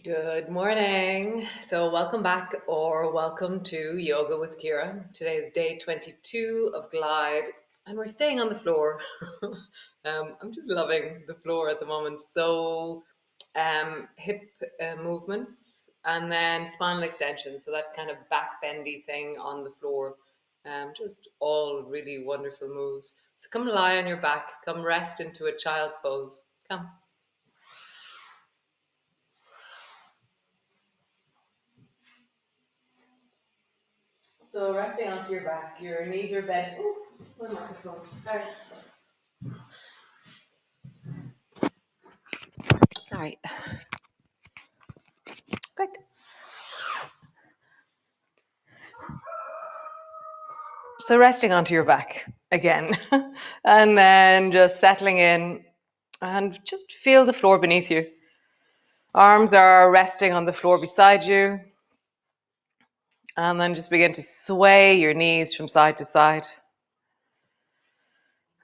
Good morning. So, welcome back or welcome to Yoga with Ciara. Today is day 22 of Glide, and we're staying on the floor. I'm just loving the floor at the moment. So, hip movements and then spinal extension. So, that kind of back bendy thing on the floor. Just all really wonderful moves. So, come lie on your back, come rest into a child's pose. Come. So resting onto your back, your knees are bent. Ooh, my microphone. All right. Sorry. Great. So resting onto your back again, and then just settling in and just feel the floor beneath you. Arms are resting on the floor beside you. And then just begin to sway your knees from side to side.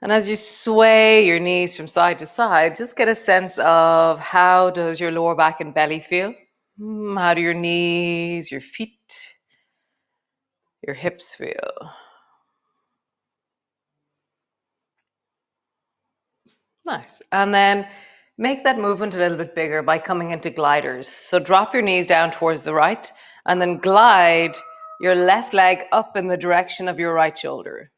And as you sway your knees from side to side, just get a sense of how does your lower back and belly feel? How do your knees, your feet, your hips feel? Nice. And then make that movement a little bit bigger by coming into gliders. So drop your knees down towards the right and then glide your left leg up in the direction of your right shoulder.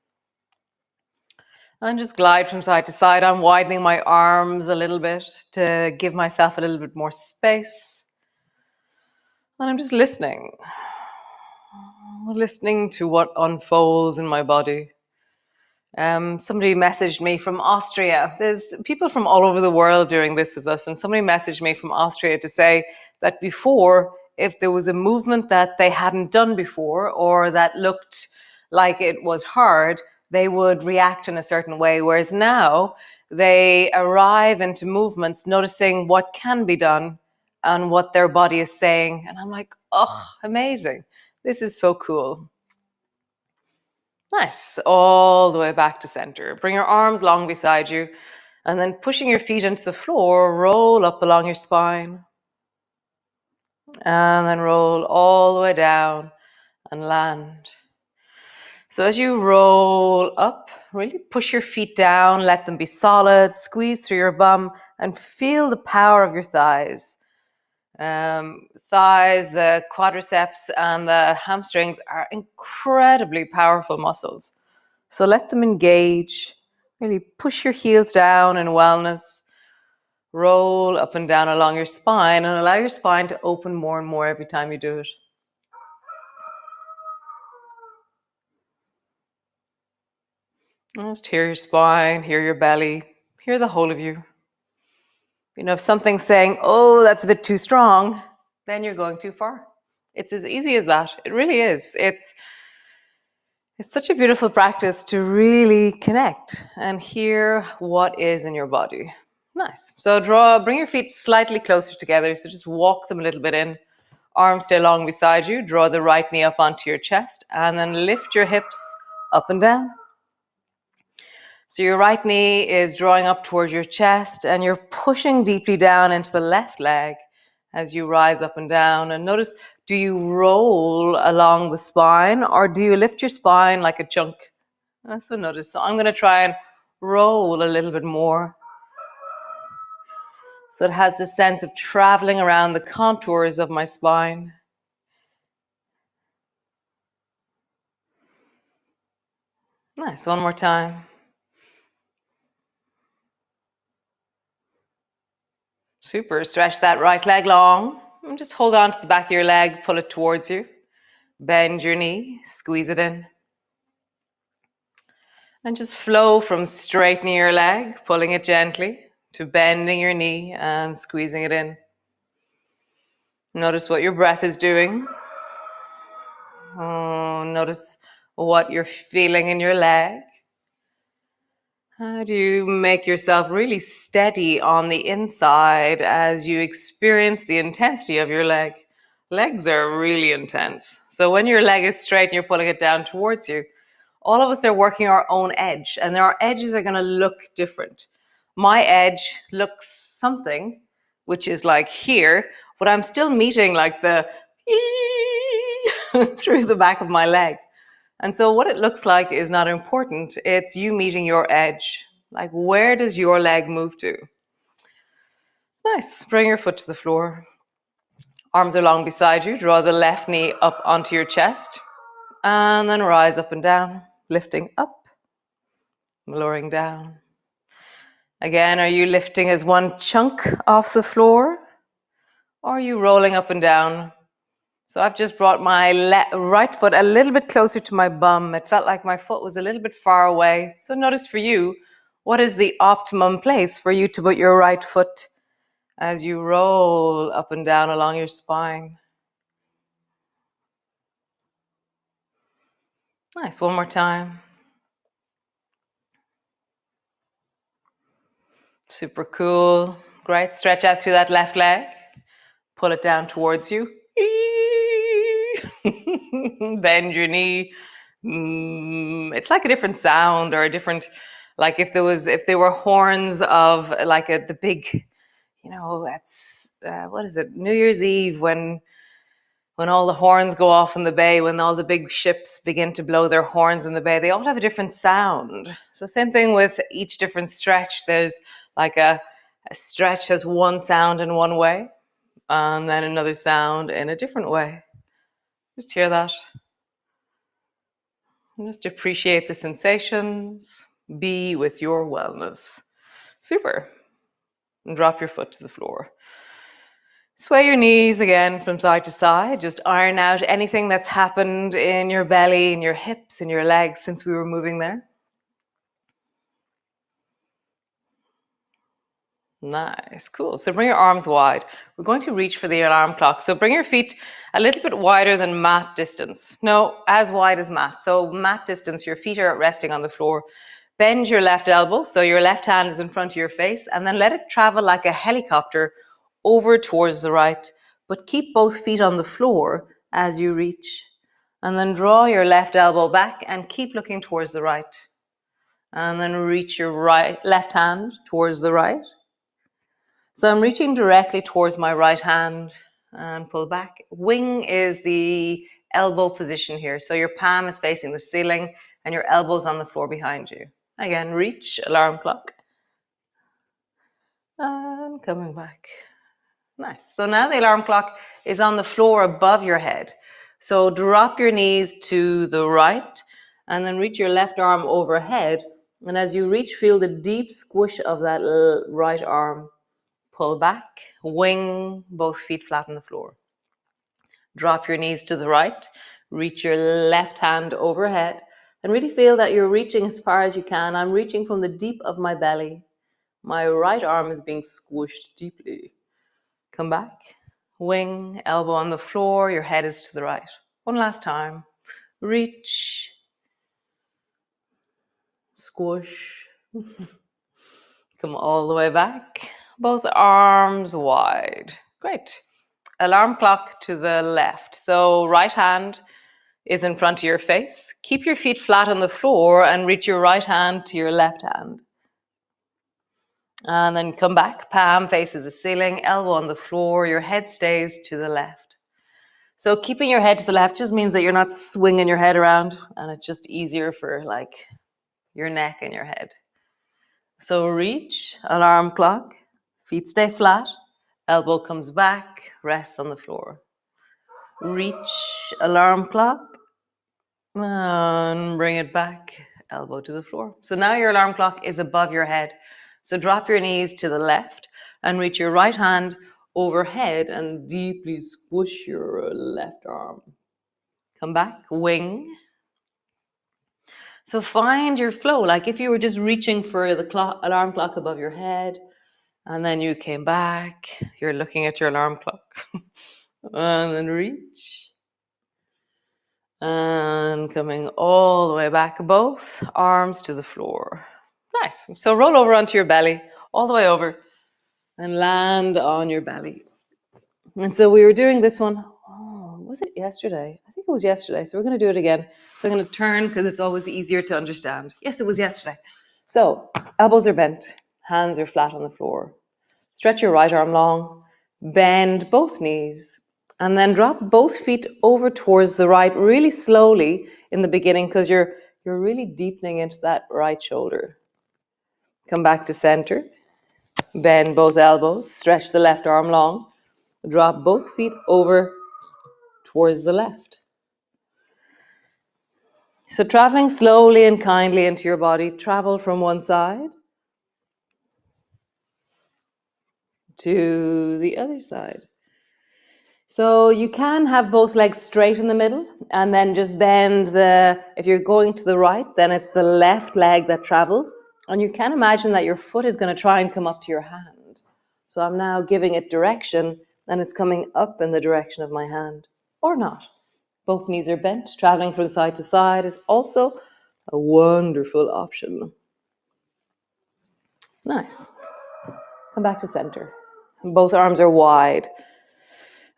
And just glide from side to side. I'm widening my arms a little bit to give myself a little bit more space. And I'm just listening to what unfolds in my body. Somebody messaged me from Austria. There's people from all over the world doing this with us. And somebody messaged me from Austria to say that before, if there was a movement that they hadn't done before or that looked like it was hard, they would react in a certain way. Whereas now they arrive into movements noticing what can be done and what their body is saying. And I'm like, oh, amazing. This is so cool. Nice. All the way back to center. Bring your arms long beside you and then pushing your feet into the floor, roll up along your spine and then roll all the way down and land. So as you roll up, really push your feet down, let them be solid, squeeze through your bum and feel the power of your thighs. The quadriceps and the hamstrings are incredibly powerful muscles. So let them engage. Really push your heels down in wellness. Roll up and down along your spine and allow your spine to open more and more every time you do it. Just hear your spine, hear your belly, hear the whole of you. You know, if something's saying, oh, that's a bit too strong, then you're going too far. It's as easy as that. It really is. It's such a beautiful practice to really connect and hear what is in your body. Nice. So bring your feet slightly closer together. So just walk them a little bit in. Arms stay long beside you. Draw the right knee up onto your chest and then lift your hips up and down. So your right knee is drawing up towards your chest and you're pushing deeply down into the left leg as you rise up and down. And notice, do you roll along the spine or do you lift your spine like a chunk? So notice. So I'm going to try and roll a little bit more. So it has this sense of traveling around the contours of my spine. Nice. One more time. Super. Stretch that right leg long. And just hold on to the back of your leg. Pull it towards you. Bend your knee. Squeeze it in. And just flow from straightening your leg, pulling it gently, to bending your knee and squeezing it in. Notice what your breath is doing. Notice what you're feeling in your leg. How do you make yourself really steady on the inside as you experience the intensity of your leg? Legs are really intense. So when your leg is straight and you're pulling it down towards you, all of us are working our own edge, and our edges are going to look different. My edge looks something which is like here, but I'm still meeting like the through the back of my leg. And so what it looks like is not important. It's you meeting your edge. Like, where does your leg move to? Nice. Bring your foot to the floor. Arms are long beside you. Draw the left knee up onto your chest. And then rise up and down, lifting up, lowering down. Again, are you lifting as one chunk off the floor? Or are you rolling up and down? So I've just brought my right foot a little bit closer to my bum. It felt like my foot was a little bit far away. So notice for you, what is the optimum place for you to put your right foot as you roll up and down along your spine? Nice, one more time. Super cool. Great, stretch out through that left leg. Pull it down towards you. Bend your knee. It's like a different sound or a different, like if there were horns of like the big, that's what is it? New Year's Eve when all the horns go off in the bay, when all the big ships begin to blow their horns in the bay, they all have a different sound. So same thing with each different stretch. There's like a stretch has one sound in one way, and then another sound in a different way. Just hear that. Just appreciate the sensations. Be with your wellness. Super. And drop your foot to the floor. Sway your knees again from side to side. Just iron out anything that's happened in your belly, in your hips, in your legs since we were moving there. Nice, cool. So bring your arms wide. We're going to reach for the alarm clock. So bring your feet a little bit wider than mat distance. No, as wide as mat. So mat distance, your feet are resting on the floor. Bend your left elbow, so your left hand is in front of your face, and then let it travel like a helicopter over towards the right. But keep both feet on the floor as you reach. And then draw your left elbow back and keep looking towards the right. And then reach your left hand towards the right. So I'm reaching directly towards my right hand and pull back. Wing is the elbow position here. So your palm is facing the ceiling and your elbow's on the floor behind you. Again, reach, alarm clock. And coming back. Nice. So now the alarm clock is on the floor above your head. So drop your knees to the right and then reach your left arm overhead. And as you reach, feel the deep squish of that right arm. Pull back, wing, both feet flat on the floor. Drop your knees to the right, reach your left hand overhead, and really feel that you're reaching as far as you can. I'm reaching from the deep of my belly. My right arm is being squished deeply. Come back, wing, elbow on the floor, your head is to the right. One last time. Reach, squish. Come all the way back. Both arms wide. Great. Alarm clock to the left. So right hand is in front of your face. Keep your feet flat on the floor and reach your right hand to your left hand. And then come back. Palm faces the ceiling, elbow on the floor. Your head stays to the left. So keeping your head to the left just means that you're not swinging your head around, and it's just easier for like your neck and your head. So reach, alarm clock, feet stay flat, elbow comes back, rests on the floor. Reach, alarm clock, and bring it back, elbow to the floor. So now your alarm clock is above your head. So drop your knees to the left and reach your right hand overhead and deeply squish your left arm. Come back, wing. So find your flow, like if you were just reaching for the alarm clock above your head, and then you came back, you're looking at your alarm clock, and then reach, and coming all the way back, both arms to the floor. Nice. So roll over onto your belly, all the way over, and land on your belly. And so we were doing this one, was it yesterday? I think it was yesterday. So we're going to do it again. So I'm going to turn because it's always easier to understand. Yes, it was yesterday. So elbows are bent, hands are flat on the floor. Stretch your right arm long, Bend both knees. And then drop both feet over towards the right really slowly in the beginning because you're really deepening into that right shoulder. Come back to center. Bend both elbows. Stretch the left arm long. Drop both feet over towards the left. So traveling slowly and kindly into your body, travel from one side to the other side. So you can have both legs straight in the middle and then just bend if you're going to the right, then it's the left leg that travels. And you can imagine that your foot is going to try and come up to your hand. So I'm now giving it direction and it's coming up in the direction of my hand or not. Both knees are bent. Traveling from side to side is also a wonderful option. Nice. Come back to center. Both arms are wide.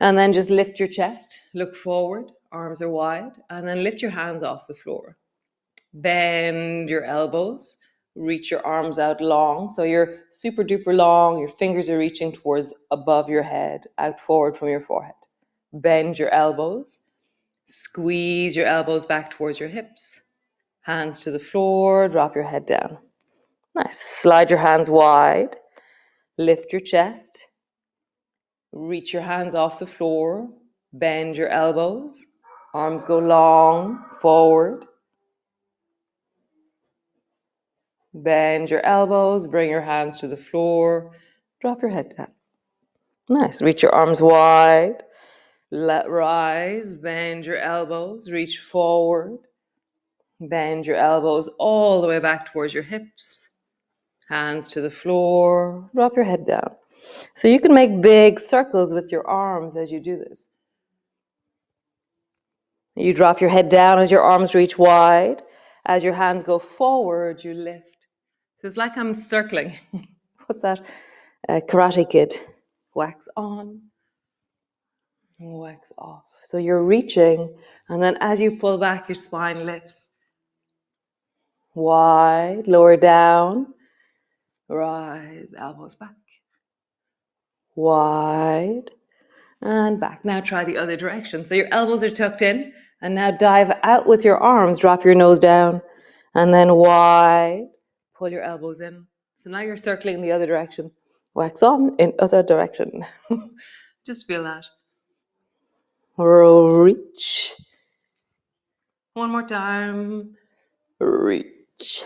And then just lift your chest, look forward, arms are wide, and then lift your hands off the floor. Bend your elbows, reach your arms out long. So you're super duper long, your fingers are reaching towards above your head, out forward from your forehead. Bend your elbows, squeeze your elbows back towards your hips. Hands to the floor, drop your head down. Nice. Slide your hands wide, lift your chest. Reach your hands off the floor, bend your elbows, arms go long, forward. Bend your elbows, bring your hands to the floor, drop your head down. Nice, reach your arms wide, let rise, bend your elbows, reach forward. Bend your elbows all the way back towards your hips. Hands to the floor, drop your head down. So you can make big circles with your arms as you do this. You drop your head down as your arms reach wide. As your hands go forward, you lift. So it's like I'm circling. What's that? Karate Kid. Wax on, wax off. So you're reaching, and then as you pull back, your spine lifts. Wide, lower down, rise, elbows back. Wide, and back. Now try the other direction. So your elbows are tucked in, and now dive out with your arms. Drop your nose down, and then wide. Pull your elbows in. So now you're circling the other direction. Wax on in other direction. Just feel that. Reach. One more time. Reach.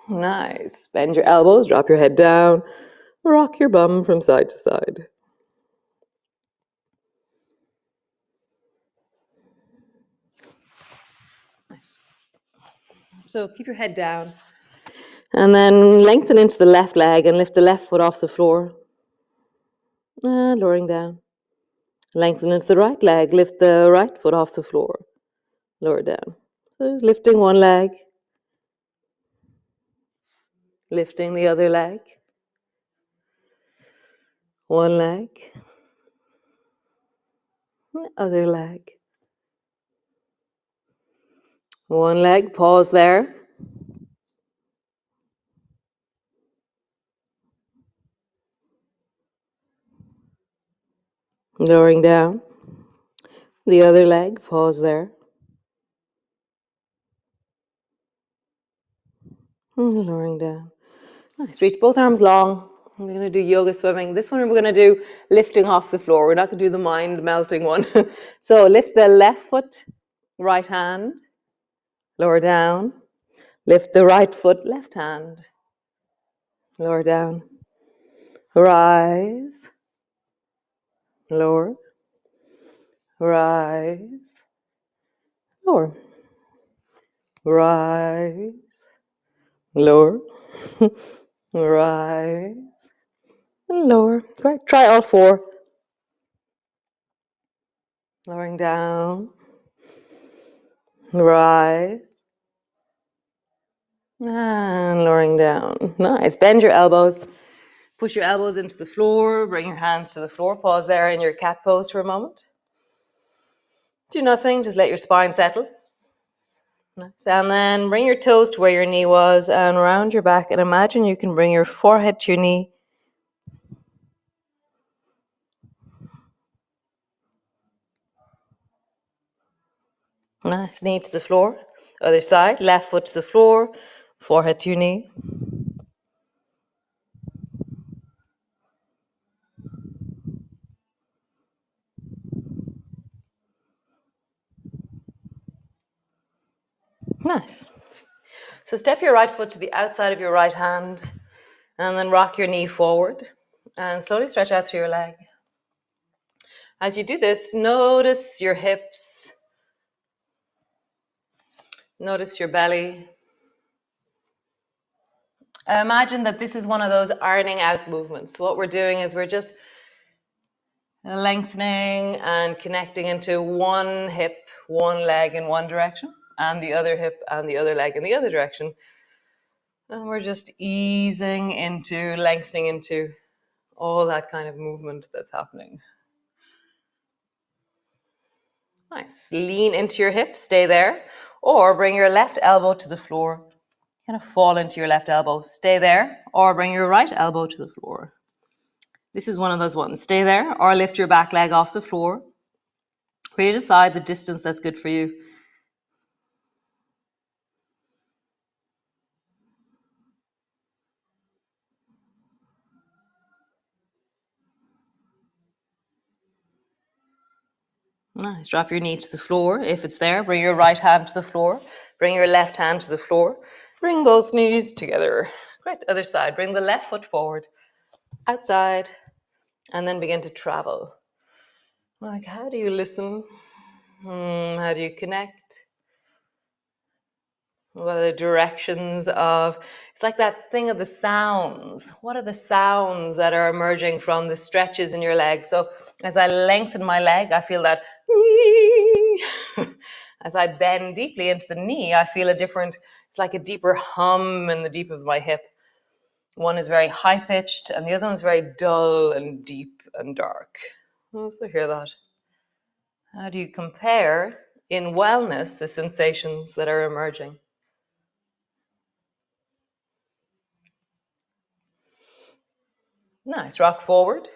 Nice. Bend your elbows, drop your head down. Rock your bum from side to side. Nice. So keep your head down. And then lengthen into the left leg and lift the left foot off the floor. And lowering down. Lengthen into the right leg, lift the right foot off the floor. Lower down. So just lifting one leg. Lifting the other leg. One leg. Other leg. One leg, pause there. Lowering down. The other leg, pause there. Lowering down. Nice. Reach both arms long. We're going to do yoga swimming. This one we're going to do lifting off the floor. We're not going to do the mind melting one. So lift the left foot, right hand, lower down. Lift the right foot, left hand, lower down. Rise, lower, rise, lower, rise, lower, rise, and lower. Right. Try all four. Lowering down, rise, and lowering down. Nice. Bend your elbows. Push your elbows into the floor. Bring your hands to the floor. Pause there in your cat pose for a moment. Do nothing. Just let your spine settle. Nice. And then bring your toes to where your knee was and round your back. And imagine you can bring your forehead to your knee. Nice. Knee to the floor. Other side. Left foot to the floor. Forehead to your knee. Nice. So step your right foot to the outside of your right hand and then rock your knee forward and slowly stretch out through your leg. As you do this, notice your hips, notice your belly. Imagine that this is one of those ironing out movements. What we're doing is we're just lengthening and connecting into one hip, one leg in one direction, and the other hip and the other leg in the other direction. And we're just easing into, lengthening into all that kind of movement that's happening. Nice. Lean into your hip, stay there, or bring your left elbow to the floor. Kind of fall into your left elbow, stay there, or bring your right elbow to the floor. This is one of those ones. Stay there, or lift your back leg off the floor. Where you decide the distance that's good for you. Nice. Drop your knee to the floor. If it's there, bring your right hand to the floor. Bring your left hand to the floor. Bring both knees together. Great. Other side. Bring the left foot forward, outside, and then begin to travel. Like, how do you listen? How do you connect? What are the directions of, it's like that thing of the sounds. What are the sounds that are emerging from the stretches in your leg? So as I lengthen my leg, I feel that. As I bend deeply into the knee, I feel a different, it's like a deeper hum in the deep of my hip. One is very high pitched and the other one's very dull and deep and dark. Also hear that. How do you compare in wellness the sensations that are emerging? Nice. Rock forward.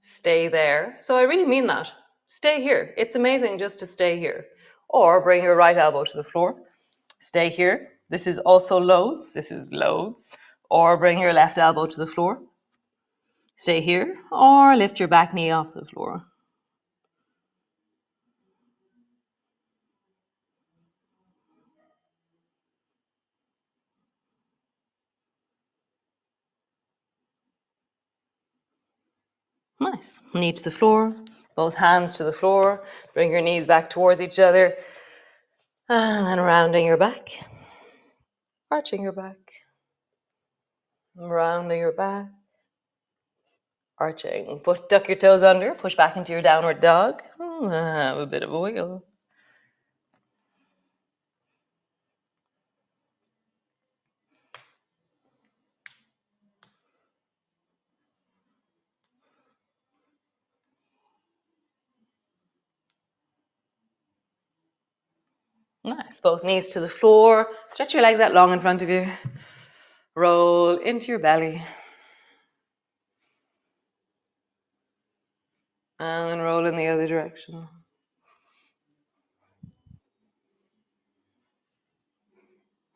Stay there. So I really mean that. Stay here. It's amazing just to stay here. Or bring your right elbow to the floor. Stay here. This is also loads. This is loads. Or bring your left elbow to the floor. Stay here. Or lift your back knee off the floor. Nice. Knee to the floor. Both hands to the floor. Bring your knees back towards each other. And then rounding your back. Arching your back. Rounding your back. Arching. Tuck your toes under. Push back into your downward dog. Have a bit of a wiggle. Nice. Both knees to the floor. Stretch your legs out long in front of you. Roll into your belly. And then roll in the other direction.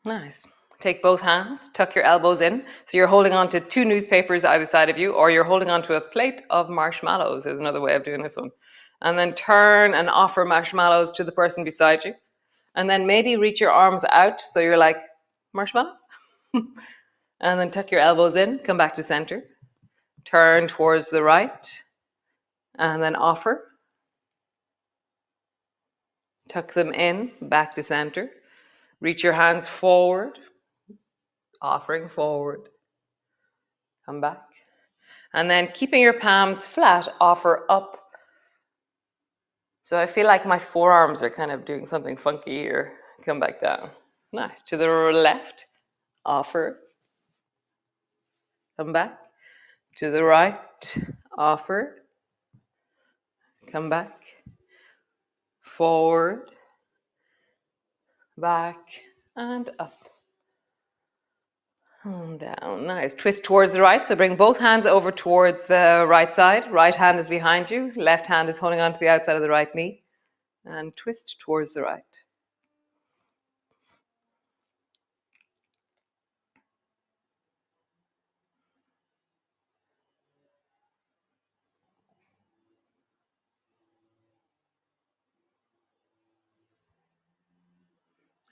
Nice. Take both hands, tuck your elbows in. So you're holding on to 2 newspapers either side of you, or you're holding on to a plate of marshmallows is another way of doing this one. And then turn and offer marshmallows to the person beside you. And then maybe reach your arms out so you're like, marshmallows? And then tuck your elbows in, come back to center. Turn towards the right. And then offer. Tuck them in, back to center. Reach your hands forward. Offering forward. Come back. And then keeping your palms flat, offer up. So I feel like my forearms are kind of doing something funky here. Come back down. Nice. To the left, offer. Come back. To the right, offer. Come back. Forward. Back. And up. And down. Nice. Twist towards the right. So bring both hands over towards the right side. Right hand is behind you. Left hand is holding on to the outside of the right knee. And twist towards the right.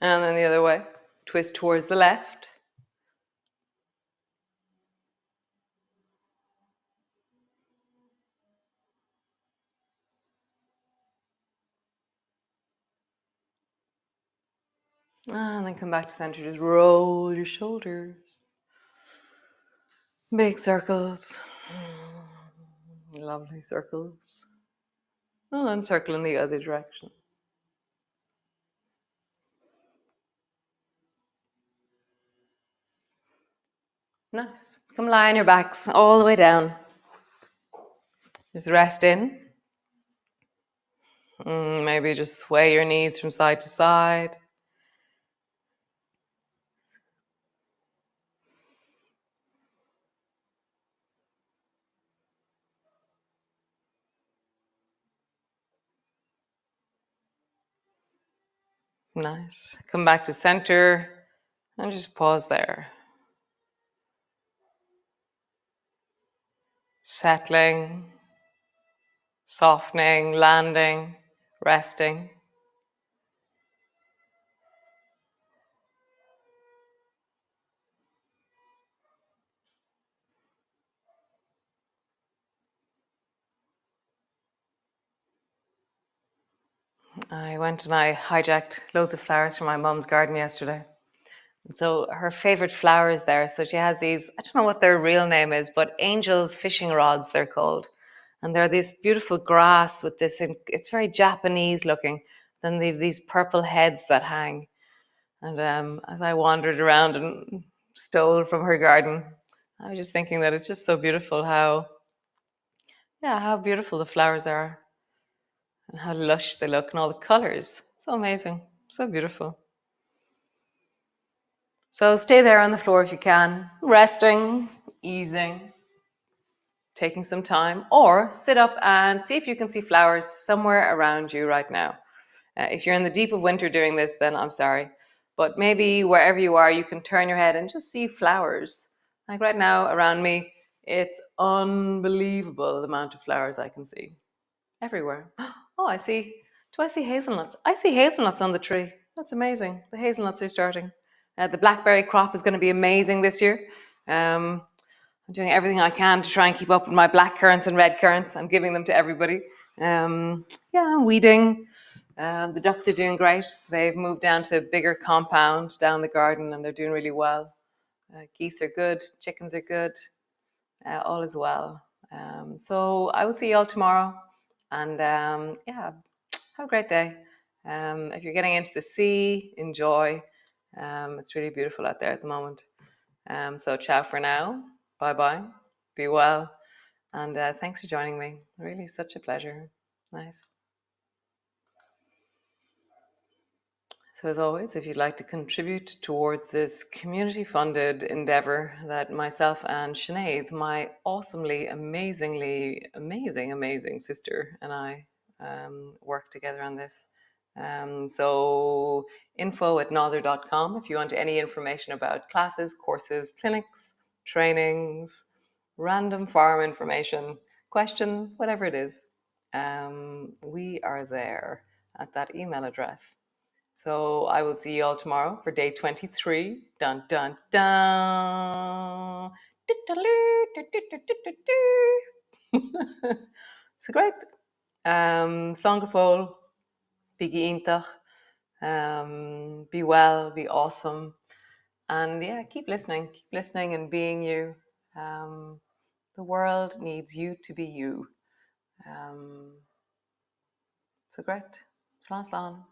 And then the other way. Twist towards the left. And then come back to center. Just roll your shoulders. Big circles. Lovely circles. And then circle in the other direction. Nice. Come lie on your backs all the way down. Just rest in. Maybe just sway your knees from side to side. Nice. Come back to center and just pause there. Settling, softening, landing, resting. I went and I hijacked loads of flowers from my mum's garden yesterday. So her favorite flowers there. So she has these, I don't know what their real name is, but angels fishing rods, they're called. And they're this beautiful grass with this, it's very Japanese looking. Then they have these purple heads that hang. And as I wandered around and stole from her garden, I was just thinking that it's just so beautiful how beautiful the flowers are and how lush they look and all the colors. So amazing, so beautiful. So stay there on the floor if you can, resting, easing, taking some time, or sit up and see if you can see flowers somewhere around you right now. If you're in the deep of winter doing this, then I'm sorry. But maybe wherever you are, you can turn your head and just see flowers. Like right now around me, it's unbelievable the amount of flowers I can see everywhere. Oh, I see. Do I see hazelnuts? I see hazelnuts on the tree. That's amazing. The hazelnuts are starting. The blackberry crop is going to be amazing this year. I'm doing everything I can to try and keep up with my black currants and red currants. I'm giving them to everybody. I'm weeding. The ducks are doing great. They've moved down to the bigger compound down the garden and they're doing really well. Geese are good. Chickens are good. All is well. So I will see you all tomorrow. And have a great day. If you're getting into the sea, enjoy. It's really beautiful out there at the moment. So ciao for now. Bye-bye. Be well. And thanks for joining me. Really such a pleasure. Nice. So as always, if you'd like to contribute towards this community-funded endeavor that myself and Sinead, my awesomely, amazingly, amazing sister, and I work together on this. So info@nother.com if you want any information about classes, courses, clinics, trainings, random farm information, questions, whatever it is. We are there at that email address. So I will see you all tomorrow for day 23. Dun dun dun. So great. Slán Biggie Intach. Be well, be awesome. And keep listening and being you. The world needs you to be you. So great. Slán.